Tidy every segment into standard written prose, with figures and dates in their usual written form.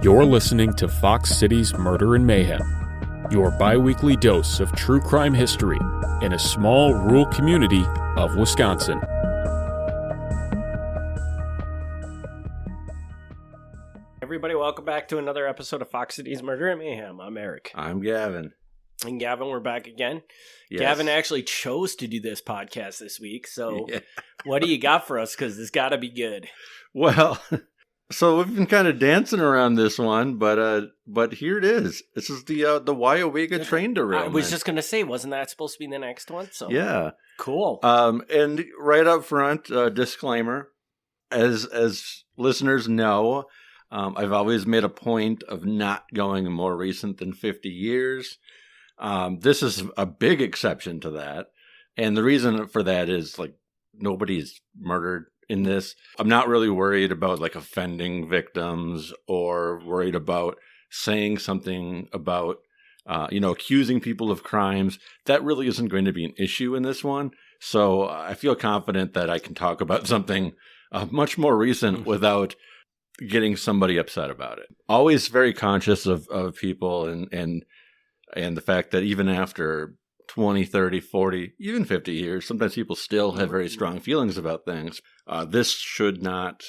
You're listening to Fox City's Murder and Mayhem, your bi-weekly dose of true crime history in a small rural community of Wisconsin. Everybody, welcome back to another episode of Fox City's Murder and Mayhem. I'm Eric. I'm Gavin. And Gavin, we're back again. Yes. Gavin actually chose to do this podcast this week, so What do you got for us? Because it's got to be good. Well, so we've been kind of dancing around this one, but here it is. This is the Weyauwega train derailment. I was just going to say, wasn't that supposed to be the next one? So yeah, cool. And right up front, disclaimer: as listeners know, I've always made a point of not going more recent than 50 years. This is a big exception to that, and the reason for that is like nobody's murdered in this. I'm not really worried about like offending victims or worried about saying something about, accusing people of crimes. That really isn't going to be an issue in this one. So I feel confident that I can talk about something much more recent without getting somebody upset about it. Always very conscious of people and the fact that even after 20, 30, 40, even 50 years, sometimes people still have very strong feelings about things. This should not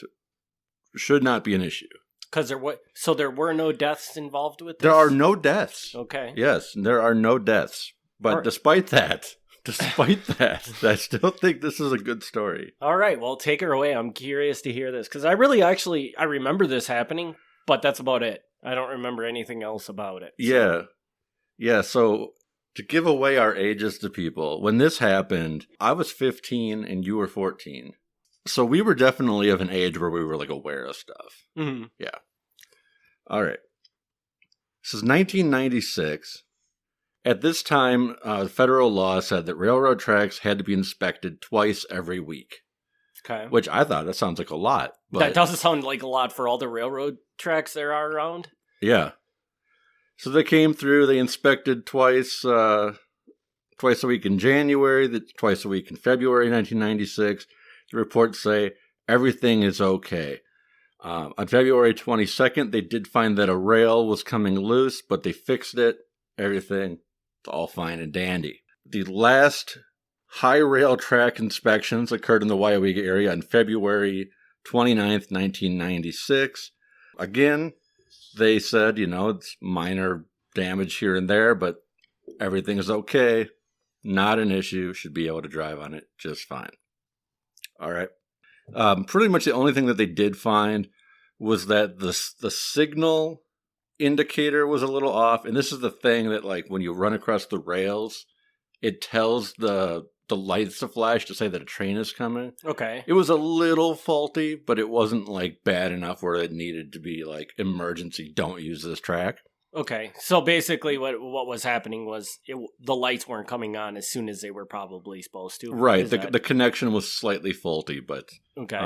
be an issue. Because there were no deaths involved with this? There are no deaths. Okay. Yes, there are no deaths. But despite that, I still think this is a good story. All right, well, take her away. I'm curious to hear this. Because I remember this happening, but that's about it. I don't remember anything else about it. So. Yeah, so to give away our ages to people, when this happened, I was 15 and you were 14. So we were definitely of an age where we were like aware of stuff. Mm-hmm. Yeah. All right. This is 1996. At this time, federal law said that railroad tracks had to be inspected twice every week. Okay. Which I thought, that sounds like a lot. But that doesn't sound like a lot for all the railroad tracks there are around. Yeah. So they came through, they inspected twice a week in January, twice a week in February 1996. The reports say everything is okay. On February 22nd, they did find that a rail was coming loose, but they fixed it. Everything, it's all fine and dandy. The last high rail track inspections occurred in the Weyauwega area on February 29th, 1996. Again, they said, it's minor damage here and there, but everything is okay. Not an issue. Should be able to drive on it just fine. All right. Pretty much the only thing that they did find was that the signal indicator was a little off. And this is the thing that, like, when you run across the rails, it tells the lights to flash to say that a train is coming. Okay. It was a little faulty, but it wasn't like bad enough where it needed to be like emergency, don't use this track. Okay. So basically what was happening was the lights weren't coming on as soon as they were probably supposed to. Right. The connection was slightly faulty, but okay.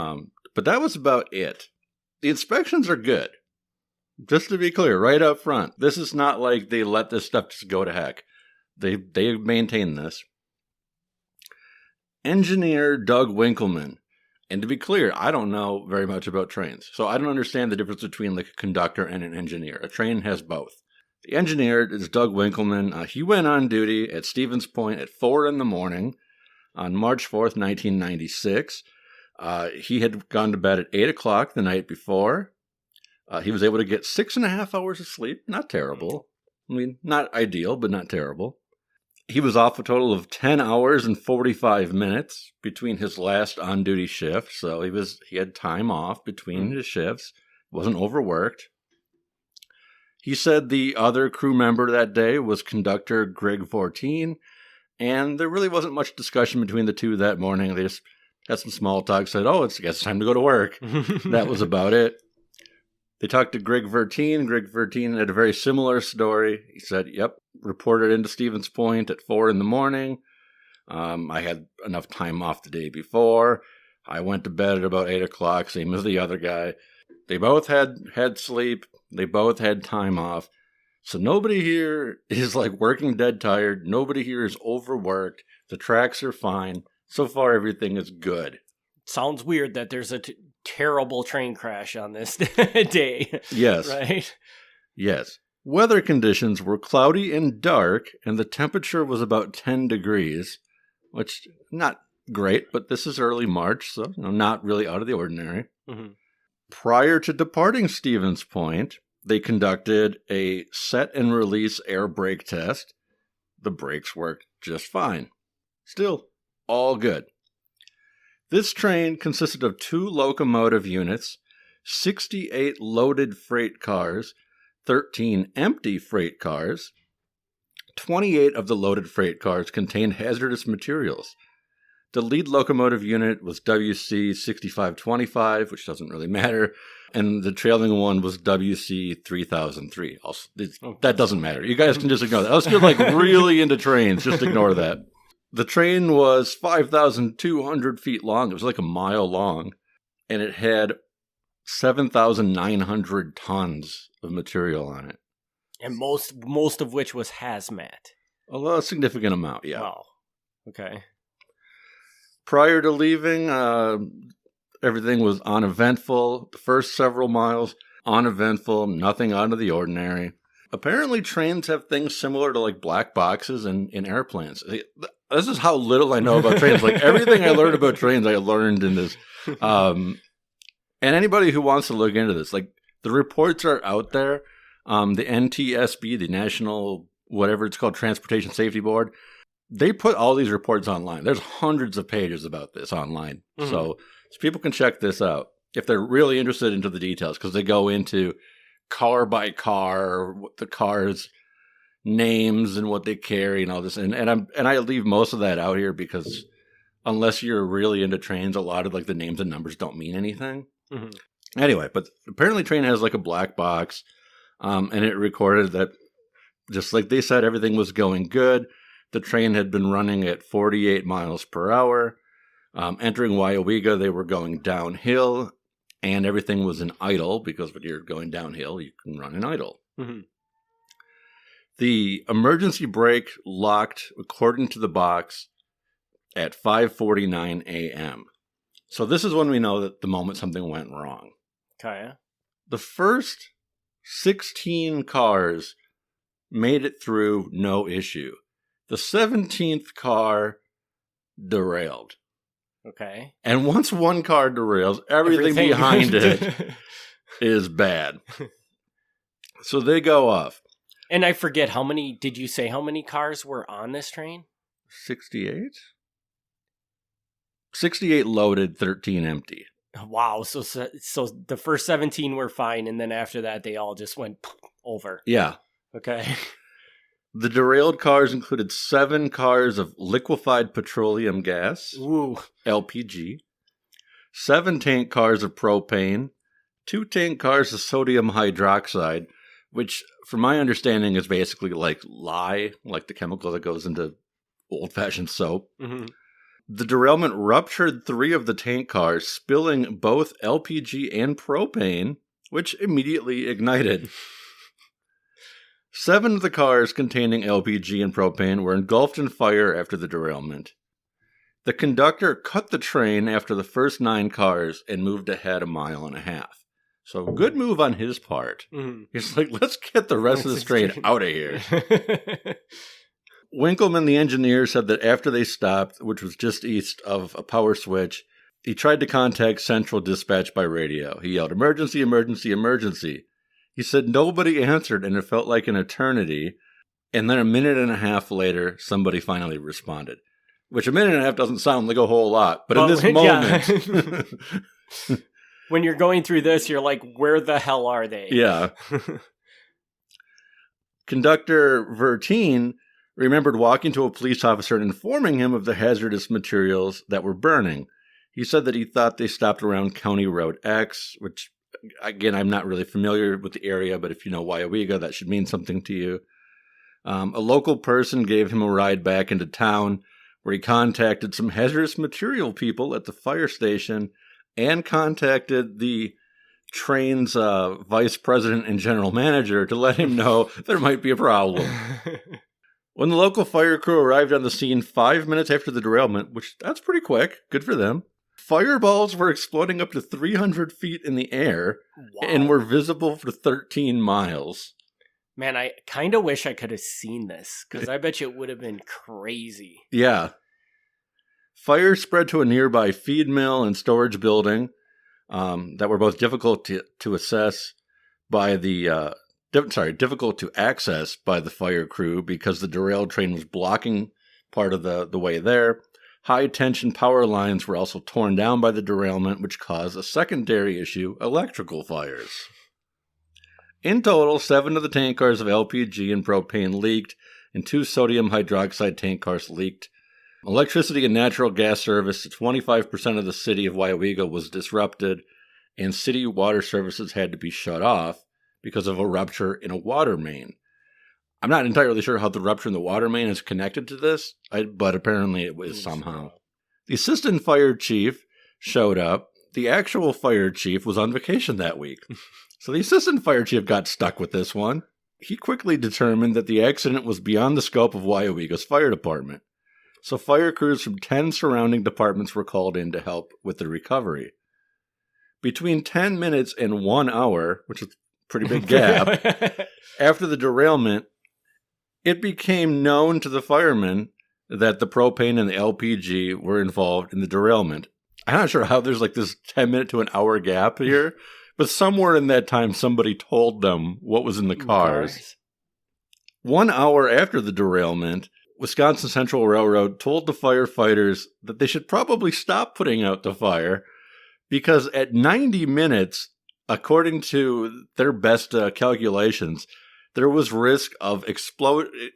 But that was about it. The inspections are good. Just to be clear, right up front. This is not like they let this stuff just go to heck. They maintain this. Engineer Doug Winkleman, and to be clear, I don't know very much about trains, so I don't understand the difference between like a conductor and an engineer. A train has both. The engineer is Doug Winkleman. He went on duty at Stevens Point at 4 a.m. on March 4th, 1996. He had gone to bed at 8 o'clock the night before. He was able to get 6.5 hours of sleep. Not terrible. I mean, not ideal, but not terrible. He was off a total of 10 hours and 45 minutes between his last on-duty shift, so he had time off between his shifts. Wasn't overworked. He said the other crew member that day was conductor Greg 14, and there really wasn't much discussion between the two that morning. They just had some small talk, said, I guess it's time to go to work. That was about it. They talked to Greg Verteen. Greg Verteen had a very similar story. He said, reported into Stevens Point at 4 a.m. I had enough time off the day before. I went to bed at about 8 o'clock, same as the other guy. They both had sleep. They both had time off. So nobody here is like working dead tired. Nobody here is overworked. The tracks are fine. So far, everything is good. Sounds weird that there's a terrible train crash on this day. Yes. Right? Yes. Weather conditions were cloudy and dark, and the temperature was about 10 degrees, which not great, but this is early March, so not really out of the ordinary. Mm-hmm. Prior to departing Stevens Point, they conducted a set and release air brake test. The brakes worked just fine. Still, all good. This train consisted of 2 locomotive units, 68 loaded freight cars, 13 empty freight cars. 28 of the loaded freight cars contained hazardous materials. The lead locomotive unit was WC 6525, which doesn't really matter, and the trailing one was WC 3003. That doesn't matter. You guys can just ignore that. I was really into trains. Just ignore that. The train was 5,200 feet long. It was like a mile long, and it had 7,900 tons of material on it. And most of which was hazmat. A significant amount, yeah. Wow. Okay. Prior to leaving, everything was uneventful. The first several miles, uneventful, nothing out of the ordinary. Apparently, trains have things similar to black boxes in airplanes. This is how little I know about trains. Everything I learned about trains, I learned in this. And anybody who wants to look into this, the reports are out there. The NTSB, the National, whatever it's called, Transportation Safety Board, they put all these reports online. There's hundreds of pages about this online. Mm-hmm. So people can check this out if they're really interested into the details, because they go into car by car, what the car's names and what they carry and all this. And I leave most of that out here because unless you're really into trains, a lot of the names and numbers don't mean anything. Mm-hmm. Anyway, but apparently train has a black box, and it recorded that just like they said, everything was going good. The train had been running at 48 miles per hour. Entering Weyauwega, they were going downhill, and everything was in idle, because when you're going downhill, you can run in idle. Mm-hmm. The emergency brake locked, according to the box, at 5:49 a.m. So this is when we know that the moment something went wrong. Okay. The first 16 cars made it through no issue. The 17th car derailed. Okay. And once one car derails, everything behind it is bad. So they go off. And I forget, did you say how many cars were on this train? 68? 68 loaded, 13 empty. Wow. So the first 17 were fine, and then after that, they all just went over. Yeah. Okay. The derailed cars included 7 cars of liquefied petroleum gas, Ooh. LPG, 7 tank cars of propane, 2 tank cars of sodium hydroxide, which, from my understanding, is basically like lye, like the chemical that goes into old-fashioned soap. Mm-hmm. The derailment ruptured 3 of the tank cars, spilling both LPG and propane, which immediately ignited. 7 of the cars containing LPG and propane were engulfed in fire after the derailment. The conductor cut the train after the first 9 cars and moved ahead 1.5 miles. So good move on his part. Mm-hmm. He's like, let's get the rest of this train out of here. Winkleman, the engineer, said that after they stopped, which was just east of a power switch, he tried to contact Central Dispatch by radio. He yelled, "Emergency, emergency, emergency." He said nobody answered, and it felt like an eternity. And then 1.5 minutes later, somebody finally responded. Which 1.5 minutes doesn't sound like a whole lot, but in this moment... Yeah. When you're going through this, you're like, where the hell are they? Yeah. Conductor Verteen remembered walking to a police officer and informing him of the hazardous materials that were burning. He said that he thought they stopped around County Road X, which, again, I'm not really familiar with the area, but if you know Weyauwega, that should mean something to you. A local person gave him a ride back into town, where he contacted some hazardous material people at the fire station and contacted the train's vice president and general manager to let him know there might be a problem. When the local fire crew arrived on the scene 5 minutes after the derailment, which that's pretty quick, good for them, Fireballs were exploding up to 300 feet in the air and were visible for 13 miles. Man, I kind of wish I could have seen this, because I bet you it would have been crazy. Yeah. Fire spread to a nearby feed mill and storage building that were both difficult to assess by the... difficult to access by the fire crew because the derailed train was blocking part of the way there. High-tension power lines were also torn down by the derailment, which caused a secondary issue, electrical fires. In total, 7 of the tank cars of LPG and propane leaked, and 2 sodium hydroxide tank cars leaked. Electricity and natural gas service to 25% of the city of Weyauwega was disrupted, and city water services had to be shut off because of a rupture in a water main. I'm not entirely sure how the rupture in the water main is connected to this, but apparently it was somehow. The assistant fire chief showed up. The actual fire chief was on vacation that week. So the assistant fire chief got stuck with this one. He quickly determined that the accident was beyond the scope of Weyauwega's fire department. So fire crews from 10 surrounding departments were called in to help with the recovery. Between 10 minutes and 1 hour, which is a pretty big gap, after the derailment, it became known to the firemen that the propane and the LPG were involved in the derailment. I'm not sure how there's like this 10-minute to an hour gap here, but somewhere in that time, somebody told them what was in the cars. 1 hour after the derailment, Wisconsin Central Railroad told the firefighters that they should probably stop putting out the fire because at 90 minutes, according to their best calculations, there was risk of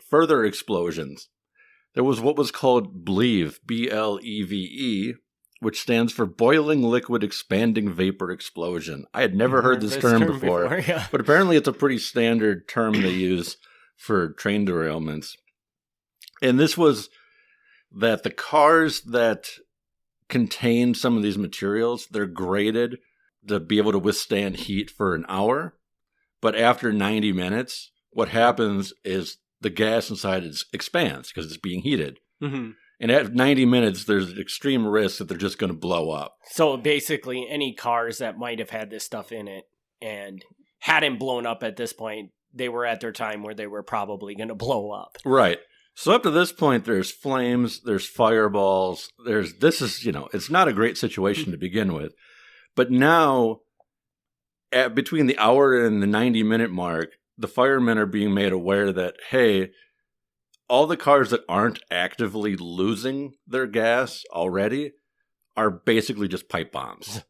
further explosions. There was what was called BLEVE, B-L-E-V-E, which stands for Boiling Liquid Expanding Vapor Explosion. I had never heard this term before, yeah. But apparently it's a pretty standard term they use for train derailments. And this was that the cars that contained some of these materials, they're graded to be able to withstand heat for an hour. But after 90 minutes, what happens is the gas inside expands because it's being heated. Mm-hmm. And at 90 minutes, there's an extreme risk that they're just going to blow up. So basically, any cars that might have had this stuff in it and hadn't blown up at this point, they were at their time where they were probably going to blow up. Right. So up to this point, there's flames, there's fireballs, it's not a great situation to begin with. But now, between the hour and the 90-minute mark, the firemen are being made aware that, hey, all the cars that aren't actively losing their gas already are basically just pipe bombs.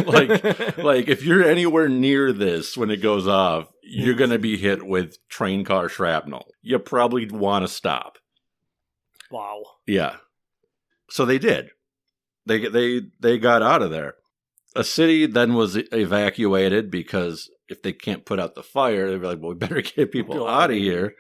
like if you're anywhere near this when it goes off, you're going to be hit with train car shrapnel. You probably want to stop. Wow. Yeah. So they did. They got out of there. A city then was evacuated because if they can't put out the fire, they're like, well, we better get people out of here.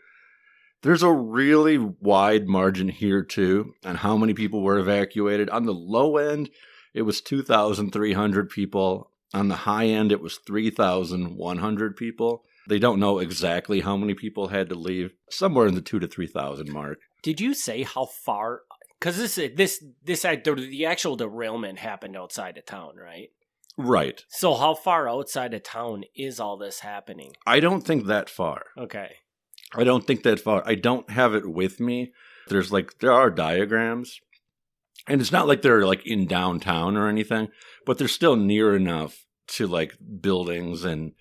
There's a really wide margin here, too, on how many people were evacuated. On the low end, it was 2,300 people. On the high end, it was 3,100 people. They don't know exactly how many people had to leave, somewhere in the 2,000 to 3,000 mark. Did you say how far? Because the actual derailment happened outside of town, right? Right. So how far outside of town is all this happening? I don't think that far. Okay. I don't think that far. I don't have it with me. There are diagrams. And it's not like they're like in downtown or anything, but they're still near enough to like buildings and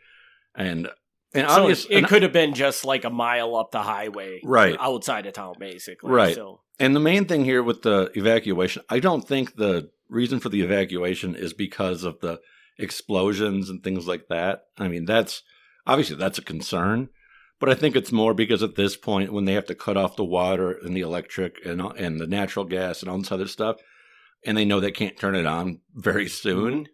so it could have been just like a mile up the highway, right, outside of town, basically. Right. So. And the main thing here with the evacuation, I don't think the reason for the evacuation is because of the explosions and things like that. I mean, that's a concern, but I think it's more because at this point, when they have to cut off the water and the electric and the natural gas and all this other stuff, and they know they can't turn it on very soon,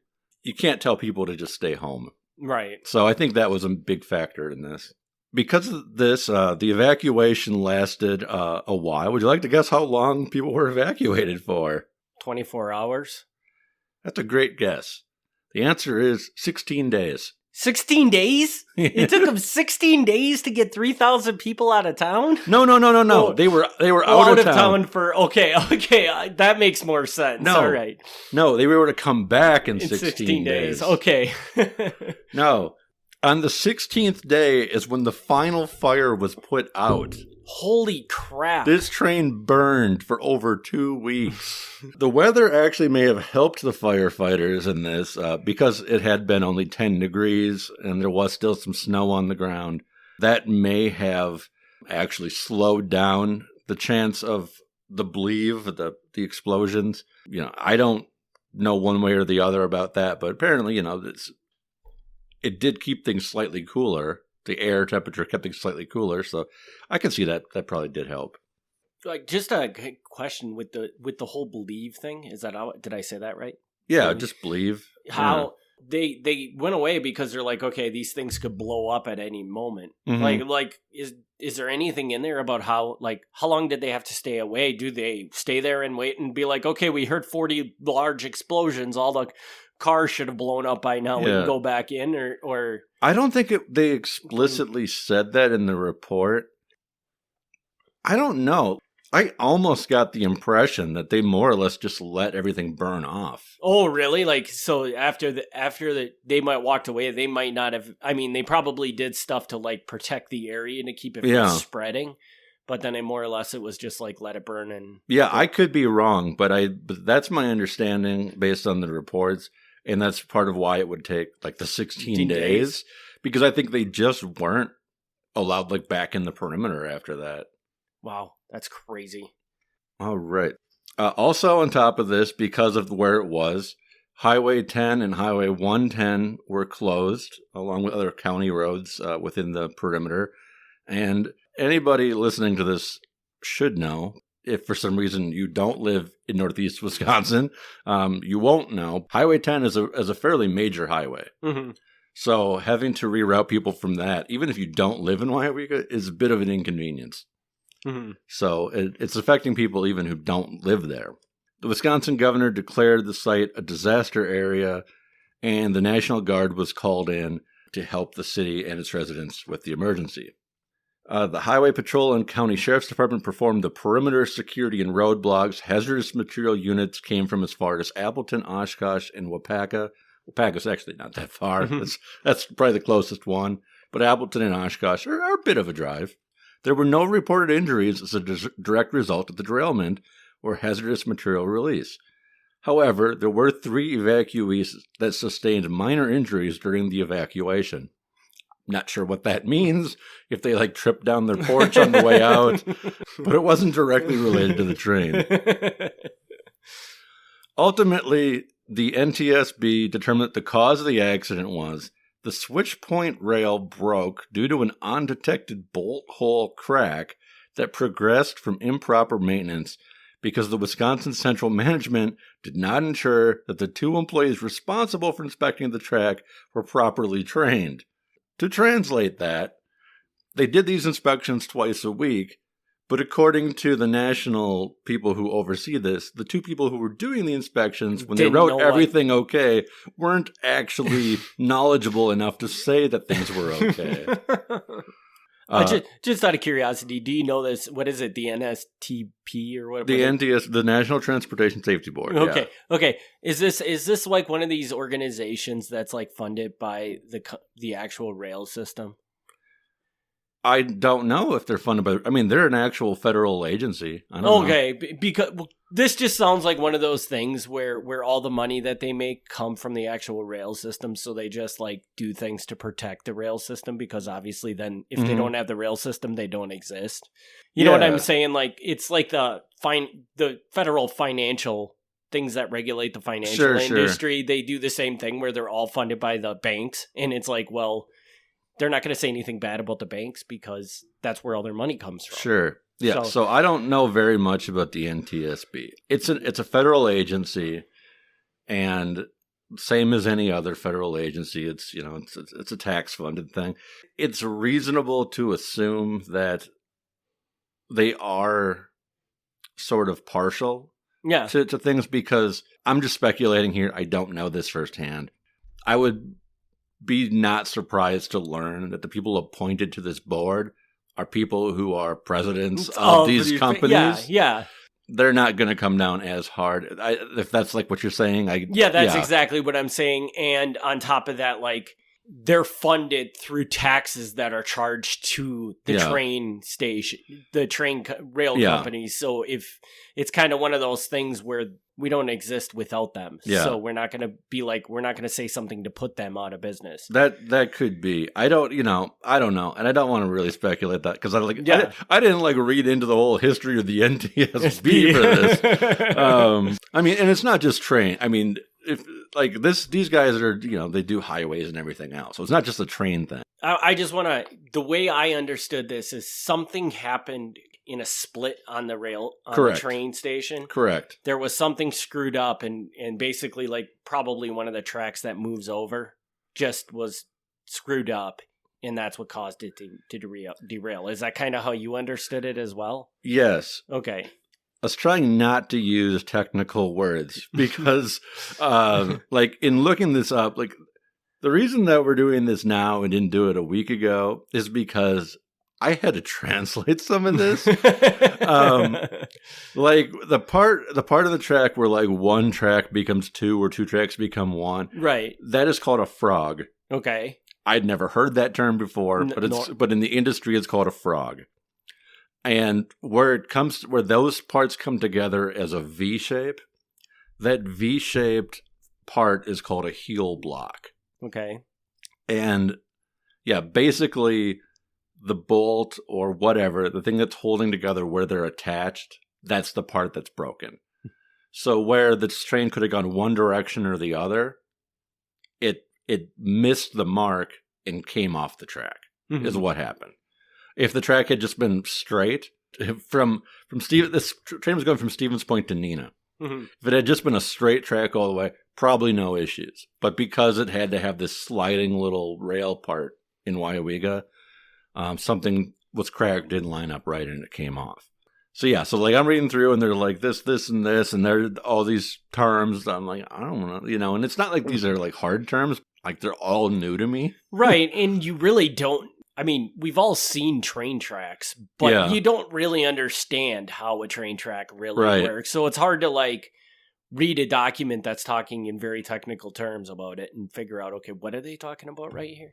you can't tell people to just stay home. Right. So I think that was a big factor in this. Because of this, the evacuation lasted a while. Would you like to guess how long people were evacuated for? 24 hours? That's a great guess. The answer is 16 days. 16 days? It took them 16 days to get 3,000 people out of town? No. Oh, they were out of town for okay. That makes more sense. No. All right. No, they were to come back in 16 days. Okay. No. On the 16th day is when the final fire was put out. Holy crap. This train burned for over 2 weeks. The weather actually may have helped the firefighters in this because it had been only 10 degrees and there was still some snow on the ground. That may have actually slowed down the chance of the bleave, the explosions. I don't know one way or the other about that, but apparently, it did keep things slightly cooler. The air temperature kept things slightly cooler, so I can see that probably did help. Like, just a question with the whole believe thing. Is that did I say that right? Yeah, just believe. How they went away because they're like, okay, these things could blow up at any moment. Mm-hmm. Like is there anything in there about how long did they have to stay away? Do they stay there and wait and be like, okay, we heard 40 large explosions, all the cars should have blown up by now. We can go back in, or I don't think they explicitly said that in the report. I don't know. I almost got the impression that they more or less just let everything burn off. Oh, really? So after they might walked away, they might not have. I mean, they probably did stuff to protect the area and to keep it from spreading. But then more or less it was just let it burn. And I could be wrong, but that's my understanding based on the reports. And that's part of why it would take the 16 days, because I think they just weren't allowed back in the perimeter after that. Wow, that's crazy. All right. Also on top of this, because of where it was, Highway 10 and Highway 110 were closed, along with other county roads within the perimeter. And anybody listening to this should know, if for some reason you don't live in Northeast Wisconsin, you won't know. Highway 10 is a fairly major highway. Mm-hmm. So having to reroute people from that, even if you don't live in Weyauwega, is a bit of an inconvenience. Mm-hmm. So it's affecting people even who don't live there. The Wisconsin governor declared the site a disaster area, and the National Guard was called in to help the city and its residents with the emergency. The Highway Patrol and County Sheriff's Department performed the perimeter security and roadblocks. Hazardous material units came from as far as Appleton, Oshkosh, and Weyauwega. Weyauwega's actually not that far. That's probably the closest one. But Appleton and Oshkosh are a bit of a drive. There were no reported injuries as a direct result of the derailment or hazardous material release. However, there were 3 evacuees that sustained minor injuries during the evacuation. Not sure what that means, if they tripped down their porch on the way out, but it wasn't directly related to the train. Ultimately, the NTSB determined that the cause of the accident was the switch point rail broke due to an undetected bolt hole crack that progressed from improper maintenance because the Wisconsin Central Management did not ensure that the 2 employees responsible for inspecting the track were properly trained. To translate that, they did these inspections twice a week, but according to the national people who oversee this, the 2 people who were doing the inspections, when they wrote everything okay, weren't actually knowledgeable enough to say that things were okay. Just out of curiosity, do you know this? What is it? The NSTP or whatever? The NTS, the National Transportation Safety Board. Okay, okay. Is this one of these organizations that's funded by the actual rail system? I don't know if they're funded by. I mean, they're an actual federal agency. I don't know. Okay, because this just sounds like one of those things where all the money that they make come from the actual rail system, so they just do things to protect the rail system, because obviously then if they don't have the rail system, they don't exist. You know what I'm saying? It's the federal financial things that regulate the financial industry. Sure. They do the same thing where they're all funded by the banks, and it's well, they're not going to say anything bad about the banks because that's where all their money comes from. Sure. Yeah. So I don't know very much about the NTSB. It's a federal agency, and same as any other federal agency, it's a tax funded thing. It's reasonable to assume that they are sort of partial to things, because I'm just speculating here. I don't know this firsthand. I would be not surprised to learn that the people appointed to this board are people who are presidents of these companies. Yeah. They're not going to come down as hard. If that's like what you're saying. That's exactly what I'm saying. And on top of that, like, they're funded through taxes that are charged to the train station, the rail companies. So if it's kind of one of those things where we don't exist without them. Yeah. So we're not going to be like, we're not going to say something to put them out of business. That could be. I don't know. And I don't want to really speculate that because I didn't like read into the whole history of the NTSB for this. I mean, and it's not just train. I mean, if like these guys are, they do highways and everything else. So it's not just a train thing. I just want to, the way I understood this is something happened in a split on the rail, on the train station. Correct. There was something screwed up and basically like probably one of the tracks that moves over just was screwed up. And that's what caused it to derail. Is that kind of how you understood it as well? Yes. Okay. I was trying not to use technical words because, like, in looking this up, like, the reason that we're doing this now and didn't do it a week ago is because I had to translate some of this. Like, the part of the track where, like, one track becomes two or two tracks become one. Right. That is called a frog. Okay. I'd never heard that term before, but in the industry, it's called a frog. And where those parts come together as a V shape, that V-shaped part is called a heel block. Okay. And yeah, basically the bolt or whatever, the thing that's holding together where they're attached, that's the part that's broken. So where this train could have gone one direction or the other, it missed the mark and came off the track, is what happened. If the track had just been straight from this train was going from Stevens Point to Neenah. Mm-hmm. If it had just been a straight track all the way, probably no issues. But because it had to have this sliding little rail part in Weyauwega, something was cracked, didn't line up right, and it came off. So yeah, so like I'm reading through and they're like this, and this, and there are all these terms. I'm like, I don't know, and it's not like these are like hard terms. Like they're all new to me. Right, and you really don't. I mean, we've all seen train tracks, but you don't really understand how a train track really works. So it's hard to like read a document that's talking in very technical terms about it and figure out, okay, what are they talking about right here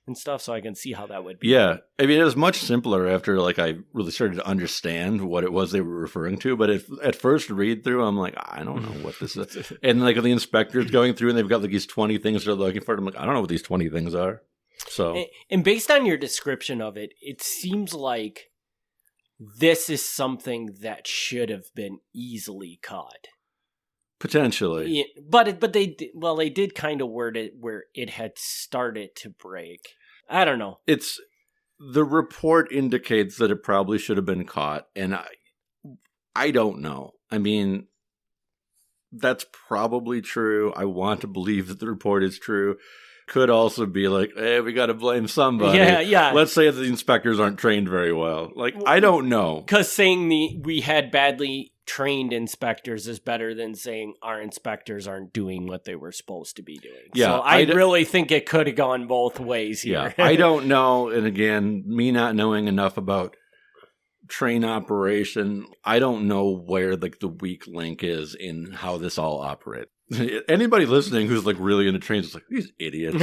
and stuff, so I can see how that would be. Yeah. I mean, it was much simpler after like I really started to understand what it was they were referring to. But at first read through, I'm like, I don't know what this is. And like the inspector's going through and they've got like these 20 things they're looking for. I'm like, I don't know what these 20 things are. So, and based on your description of it, it seems like this is something that should have been easily caught. Potentially. Yeah, but they did kind of word it where it had started to break. I don't know. The report indicates that it probably should have been caught, and I don't know. I mean, that's probably true. I want to believe that the report is true. Could also be like, hey, we got to blame somebody. Yeah. Let's say that the inspectors aren't trained very well. Like, I don't know. Because saying we had badly trained inspectors is better than saying our inspectors aren't doing what they were supposed to be doing. Yeah, so I really think it could have gone both ways here. Yeah, I don't know. And again, me not knowing enough about train operation, I don't know where like the weak link is in how this all operates. Anybody listening who's like really into trains is like, these idiots.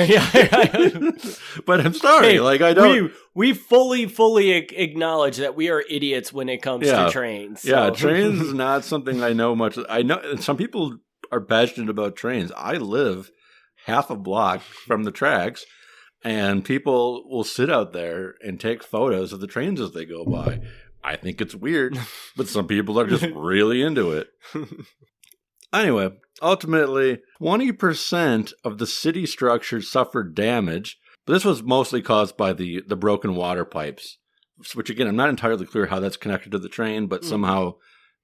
But I'm sorry, like I don't. We fully acknowledge that we are idiots when it comes to trains. So. Yeah, trains is not something I know much. I know some people are passionate about trains. I live half a block from the tracks, and people will sit out there and take photos of the trains as they go by. I think it's weird, but some people are just really into it. Anyway, ultimately, 20% of the city structure suffered damage, but this was mostly caused by the broken water pipes, which again, I'm not entirely clear how that's connected to the train, but somehow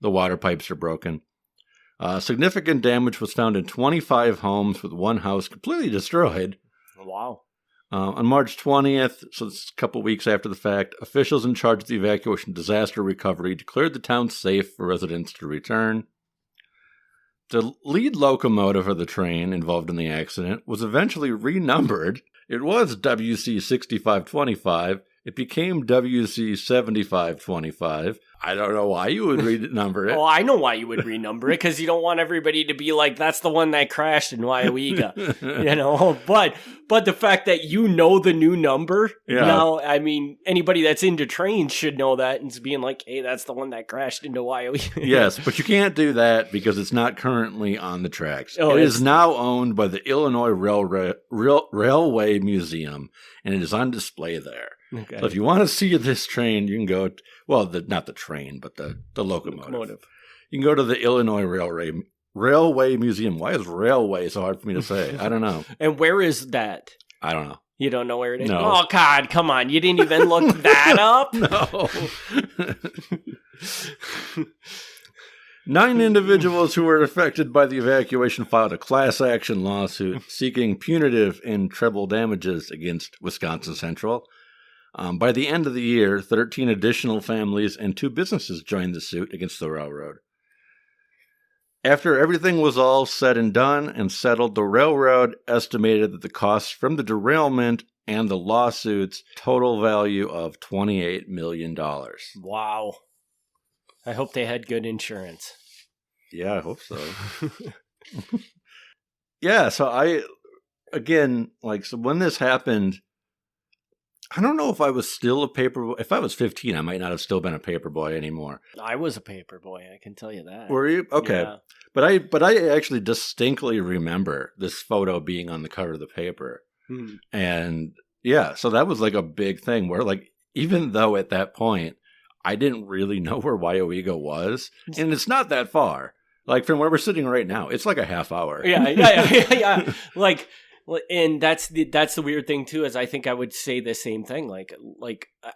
the water pipes are broken. Significant damage was found in 25 homes, with one house completely destroyed. Wow. On March 20th, so it's a couple weeks after the fact, officials in charge of the evacuation disaster recovery declared the town safe for residents to return. The lead locomotive of the train involved in the accident was eventually renumbered It was WC 6525. It became WC 7525. I don't know why you would renumber it. Oh, I know why you would renumber it, because you don't want everybody to be like, that's the one that crashed in Weyauwega, But the fact that you know the new number, now, I mean, anybody that's into trains should know that, and it's being like, hey, that's the one that crashed into Weyauwega. Yes, but you can't do that because it's not currently on the tracks. It is now owned by the Illinois Railway Museum, and it is on display there. Okay. So if you want to see this train, you can go, not the train, but the locomotive. You can go to the Illinois Railway Museum. Why is railway so hard for me to say? I don't know. And where is that? I don't know. You don't know where it is? No. Oh, God, come on. You didn't even look that up? No. 9 individuals who were affected by the evacuation filed a class action lawsuit seeking punitive and treble damages against Wisconsin Central. By the end of the year, 13 additional families and 2 businesses joined the suit against the railroad. After everything was all said and done and settled, the railroad estimated that the costs from the derailment and the lawsuits total value of $28 million. Wow. I hope they had good insurance. Yeah, I hope so. Yeah, so so when this happened, I don't know if I was still a paperboy. If I was 15, I might not have still been a paperboy anymore. I was a paperboy, I can tell you that. Were you? Okay. Yeah. But I actually distinctly remember this photo being on the cover of the paper. And yeah, so that was like a big thing where, like, even though at that point I didn't really know where Weyauwega was, and it's not that far. Like from where we're sitting right now, it's like a half hour. Yeah. Like, and that's the weird thing too, is I think I would say the same thing. Like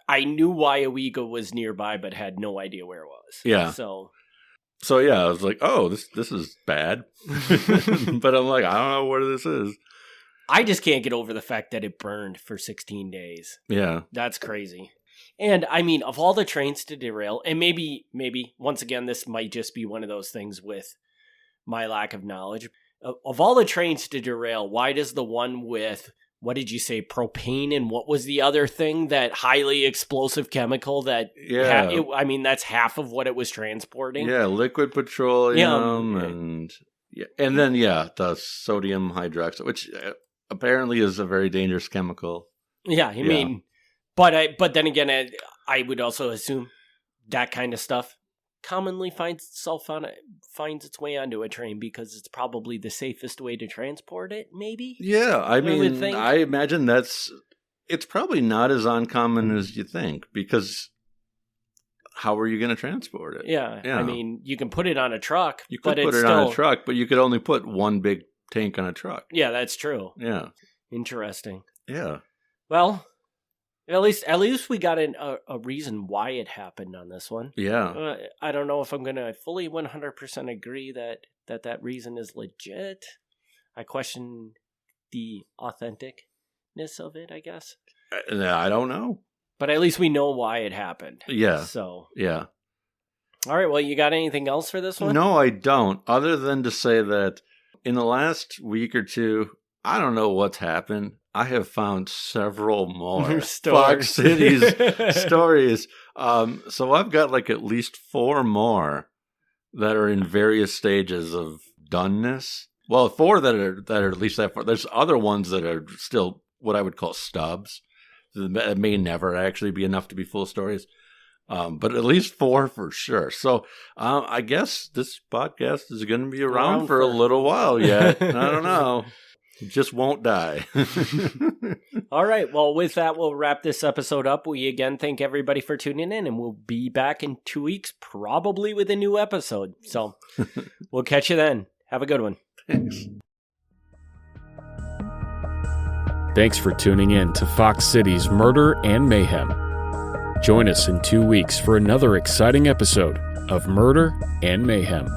I knew Weyauwega was nearby, but had no idea where it was. Yeah. So yeah, I was like, oh, this is bad. But I'm like, I don't know where this is. I just can't get over the fact that it burned for 16 days. Yeah. That's crazy. And I mean, of all the trains to derail, and maybe once again, this might just be one of those things with my lack of knowledge. Of all the trains to derail, why does the one with, what did you say, propane, and what was the other thing, that highly explosive chemical that, that's half of what it was transporting? Yeah, liquid petroleum and then the sodium hydroxide, which apparently is a very dangerous chemical. Yeah, I mean, but then again, I would also assume that kind of stuff commonly finds its way onto a train because it's probably the safest way to transport it, maybe? Yeah, I mean, I imagine it's probably not as uncommon as you think, because how are you going to transport it? Yeah, I mean, you can put it on a truck. You could put it on a truck, but you could only put one big tank on a truck. Yeah, that's true. Yeah. Interesting. Yeah. Well, at least we got a reason why it happened on this one. Yeah. I don't know if I'm going to fully 100% agree that reason is legit. I question the authenticness of it, I guess. I don't know. But at least we know why it happened. Yeah. So. Yeah. All right. Well, you got anything else for this one? No, I don't. Other than to say that in the last week or two, I don't know what's happened. I have found several more Fox Cities stories. So I've got like at least 4 more that are in various stages of doneness. Well, 4 that are at least that far. There's other ones that are still what I would call stubs. That may never actually be enough to be full stories. But at least 4 for sure. So I guess this podcast is going to be around for a little while yet. I don't know. It just won't die. All right. Well, with that, we'll wrap this episode up. We again thank everybody for tuning in, and we'll be back in 2 weeks, probably with a new episode. So we'll catch you then. Have a good one. Thanks. Thanks for tuning in to Fox Cities Murder and Mayhem. Join us in 2 weeks for another exciting episode of Murder and Mayhem.